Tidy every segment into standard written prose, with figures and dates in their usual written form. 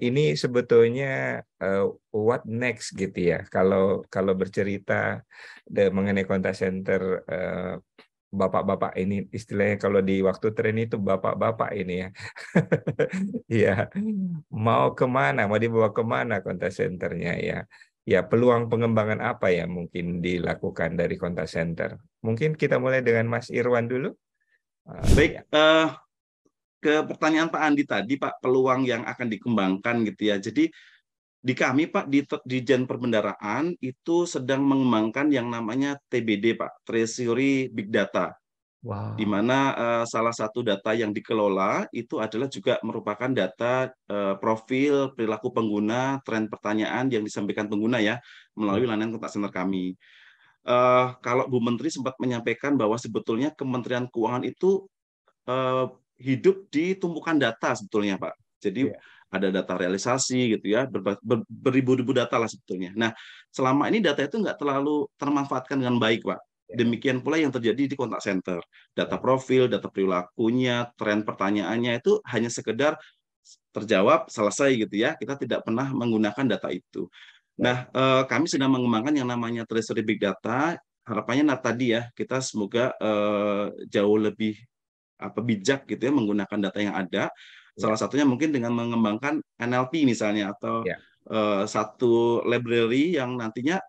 Ini sebetulnya what next gitu ya. Kalau kalau bercerita mengenai contact center, bapak-bapak ini istilahnya kalau di waktu tren itu bapak-bapak ini ya. Iya, mau kemana, mau dibawa kemana contact centernya ya. Ya, peluang pengembangan apa ya mungkin dilakukan dari contact center? Mungkin kita mulai dengan Mas Irwan dulu. Baik, Ya, ke pertanyaan Pak Andi tadi, Pak, peluang yang akan dikembangkan gitu ya. Jadi di kami, Pak, di Dijen Perbendaraan itu sedang mengembangkan yang namanya TBD, Pak, Treasury Big Data, di wow. mana salah satu data yang dikelola itu adalah juga merupakan data profil perilaku pengguna, tren pertanyaan yang disampaikan pengguna ya melalui Ya, layanan kontak center kami. Kalau Bu Menteri sempat menyampaikan bahwa sebetulnya Kementerian Keuangan itu eh, hidup di tumpukan data sebetulnya, Pak. Jadi ya, ada data realisasi gitu ya, beribu-ribu data lah sebetulnya. Nah, selama ini data itu nggak terlalu termanfaatkan dengan baik, Pak. ya, ya. Demikian pula yang terjadi di kontak center. Data Wow. profil, data perilakunya, tren pertanyaannya itu hanya sekedar terjawab, selesai gitu ya. Kita tidak pernah menggunakan data itu. Baik. Nah, kami sedang mengembangkan yang namanya Treasury Big Data. Harapannya tadi ya, kita semoga jauh lebih bijak gitu ya menggunakan data yang ada. Salah Ya, satunya mungkin dengan mengembangkan NLP misalnya atau ya, satu library yang nantinya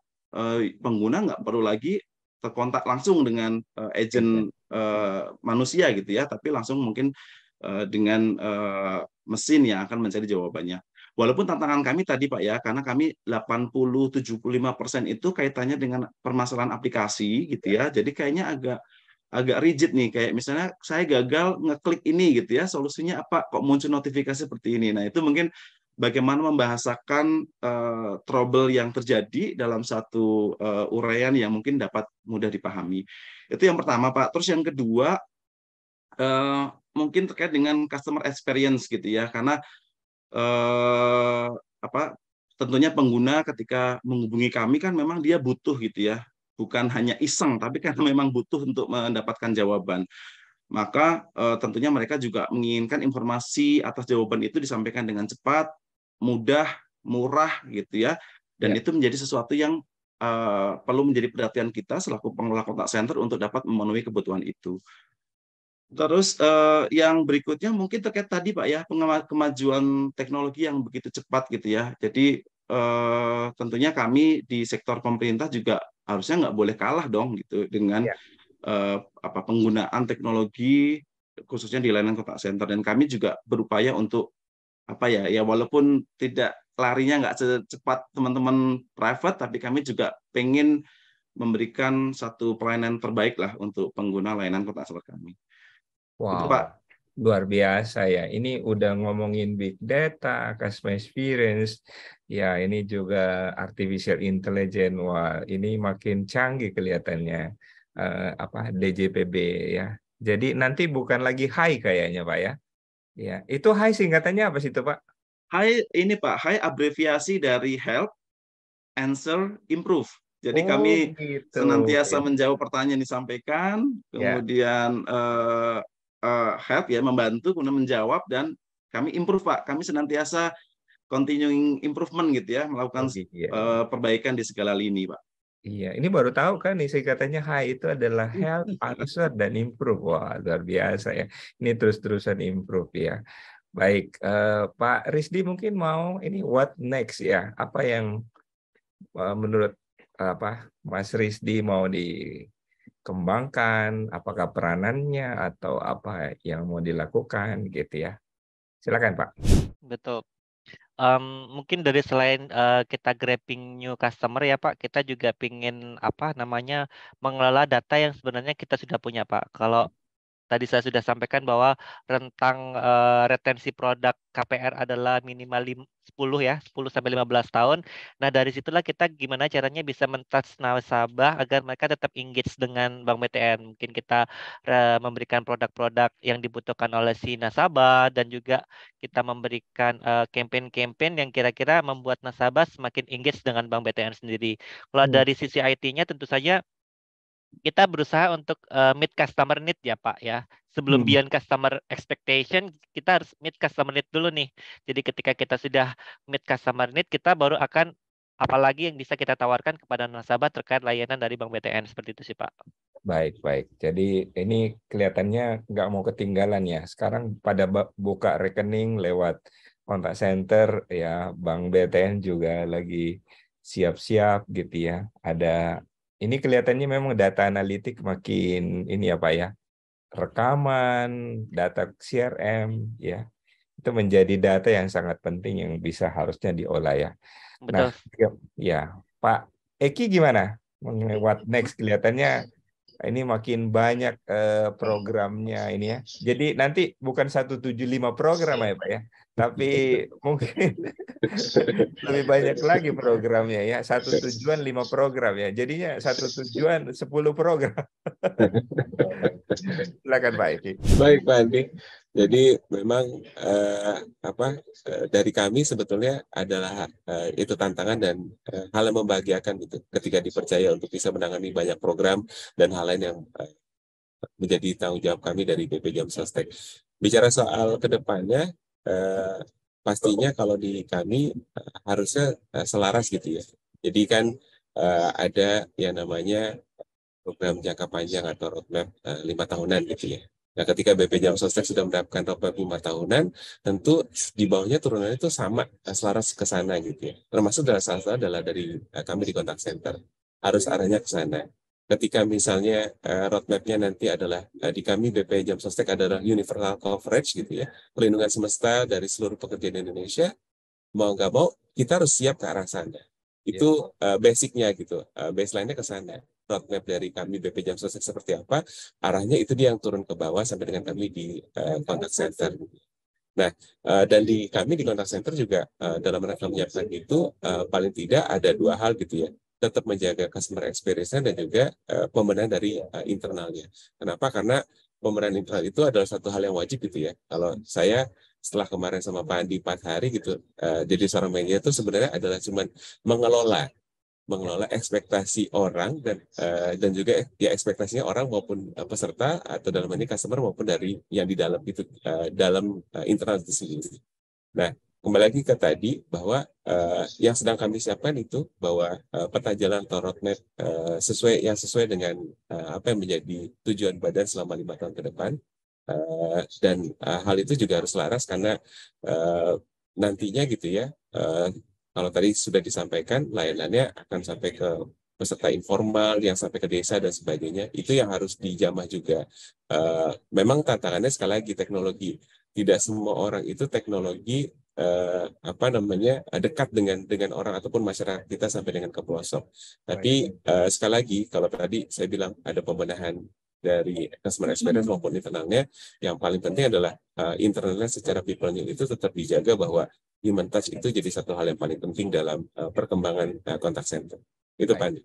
pengguna nggak perlu lagi terkontak langsung dengan agent agent. manusia gitu ya, tapi langsung mungkin dengan mesin yang akan mencari jawabannya. Walaupun tantangan kami tadi Pak ya, karena kami 80-75% itu kaitannya dengan permasalahan aplikasi gitu Ya, ya. Jadi kayaknya agak agak rigid nih, kayak misalnya saya gagal ngeklik ini gitu ya, solusinya apa, kok muncul notifikasi seperti ini. Nah itu mungkin bagaimana membahasakan trouble yang terjadi dalam satu uraian yang mungkin dapat mudah dipahami. Itu yang pertama Pak. Terus yang kedua eh, mungkin terkait dengan customer experience gitu ya, karena eh, apa tentunya pengguna ketika menghubungi kami kan memang dia butuh gitu ya, bukan hanya iseng tapi karena memang butuh untuk mendapatkan jawaban. Maka tentunya mereka juga menginginkan informasi atas jawaban itu disampaikan dengan cepat, mudah, murah gitu ya. Dan ya. itu menjadi sesuatu yang perlu menjadi perhatian kita selaku pengelola kontak center untuk dapat memenuhi kebutuhan itu. Terus yang berikutnya mungkin terkait tadi Pak ya, kemajuan teknologi yang begitu cepat gitu ya. Jadi tentunya kami di sektor pemerintah juga harusnya nggak boleh kalah dong gitu dengan Ya. penggunaan teknologi khususnya di layanan kontak center, dan kami juga berupaya untuk ya walaupun tidak larinya nggak secepat teman-teman private, tapi kami juga pengen memberikan satu pelayanan terbaik lah untuk pengguna layanan kontak center kami. Itu Wow, Pak. luar biasa ya. Ini udah ngomongin big data, customer experience. Ya, ini juga artificial intelligence. Wah, ini makin canggih kelihatannya. Apa DJPB ya. Jadi nanti bukan lagi high kayaknya, Pak ya. Ya, itu high singkatannya apa sih itu, Pak? Hai, ini Pak, hai abreviasi dari help, answer, improve. Jadi Oh, kami begitu. senantiasa Ya, menjawab pertanyaan yang disampaikan, ya. kemudian help ya membantu, kemudian menjawab, dan kami improve Pak. Kami senantiasa continuing improvement gitu ya, Oh, melakukan iya, iya. perbaikan di segala lini Pak. Iya, ini baru tahu kan nih singkatannya HI itu adalah Help, Answer, dan Improve. Wah, luar biasa ya. Ini terus-terusan improve ya. Baik, Pak Risdi mungkin mau ini what next ya? Apa yang menurut apa Mas Risdi mau dikembangkan? Apakah peranannya atau apa yang mau dilakukan gitu ya? Silakan Pak. Betul. Em, Mungkin dari selain kita grabbing new customer ya Pak, kita juga pingin apa namanya mengelola data yang sebenarnya kita sudah punya Pak. Kalau tadi saya sudah sampaikan bahwa rentang retensi produk KPR adalah minimal 10 ya, 10 sampai 15 tahun. Nah, dari situlah kita gimana caranya bisa men-touch nasabah agar mereka tetap engage dengan Bank BTN. Mungkin kita memberikan produk-produk yang dibutuhkan oleh si nasabah dan juga kita memberikan campaign-campaign yang kira-kira membuat nasabah semakin engage dengan Bank BTN sendiri. Kalau Hmm. dari sisi IT-nya tentu saja kita berusaha untuk meet customer need ya Pak ya. Sebelum Hmm. beyond customer expectation, kita harus meet customer need dulu nih. Jadi ketika kita sudah meet customer need, kita baru akan apalagi yang bisa kita tawarkan kepada nasabah terkait layanan dari Bank BTN seperti itu sih Pak. Baik, baik. Jadi ini kelihatannya nggak mau ketinggalan ya. Sekarang pada buka rekening lewat kontak center ya, Bank BTN juga lagi siap-siap gitu ya. Ada ini kelihatannya memang data analitik makin ini ya Pak ya. Rekaman, data CRM ya. Itu menjadi data yang sangat penting yang bisa harusnya diolah ya. Nah, Betul. ya, Pak Eki gimana? Mengenai what next kelihatannya ini makin banyak programnya ini ya. Jadi nanti bukan 175 program ya Pak ya, tapi mungkin lebih banyak lagi programnya ya. Satu tujuan 5 program ya. Jadinya satu tujuan 10 program. Silakan Pak Eki. Baik Pak Andi. Jadi memang dari kami sebetulnya adalah itu tantangan dan hal yang membahagiakan gitu ketika dipercaya untuk bisa menangani banyak program dan hal lain yang menjadi tanggung jawab kami dari BP Jam Sostek. Bicara soal kedepannya, pastinya kalau di kami harusnya selaras gitu ya. Jadi kan ada yang namanya program jangka panjang atau roadmap 5 tahunan gitu ya. Nah, ketika BP Jam Sostek sudah menerapkan roadmap 5 tahunan, tentu di bawahnya turunannya itu sama, selaras ke sana gitu ya. Termasuk salah satu adalah dari kami di contact center. Harus arahnya ke sana. Ketika misalnya roadmap-nya nanti adalah di kami BP Jam Sostek adalah universal coverage gitu ya, perlindungan semesta dari seluruh pekerja di Indonesia, mau nggak mau kita harus siap ke arah sana. Itu basicnya gitu, baseline-nya ke sana. Roadmap dari kami BP Jam Sostek seperti apa, arahnya itu dia yang turun ke bawah sampai dengan kami di contact center. Nah, dan di kami di contact center juga dalam rangka menyiapkan itu paling tidak ada 2 hal gitu ya. Tetap menjaga customer experience dan juga pembenahan dari internalnya. Kenapa? Karena pembenahan internal itu adalah satu hal yang wajib gitu ya. Kalau saya setelah kemarin sama Pak Andi 4 hari gitu, jadi seorang manajer itu sebenarnya adalah cuman mengelola ekspektasi orang dan juga ya ekspektasinya orang maupun peserta atau dalam ini customer maupun dari yang di dalam itu dalam internal itu sendiri. Nah, kembali lagi ke tadi bahwa yang sedang kami siapkan itu bahwa peta jalan atau roadmap sesuai dengan apa yang menjadi tujuan badan selama 5 tahun ke depan. Dan hal itu juga harus selaras karena nantinya gitu ya, kalau tadi sudah disampaikan layanannya akan sampai ke peserta informal yang sampai ke desa dan sebagainya, itu yang harus dijamah juga. Memang tantangannya sekali lagi teknologi, tidak semua orang itu teknologi dekat dengan orang ataupun masyarakat kita sampai dengan ke pelosok. Tapi sekali lagi kalau tadi saya bilang ada pembenahan dari customer experience maupun internalnya, yang paling penting adalah internalnya secara people-nya itu tetap dijaga bahwa human touch itu jadi satu hal yang paling penting dalam perkembangan contact center. Itu Pak Andi.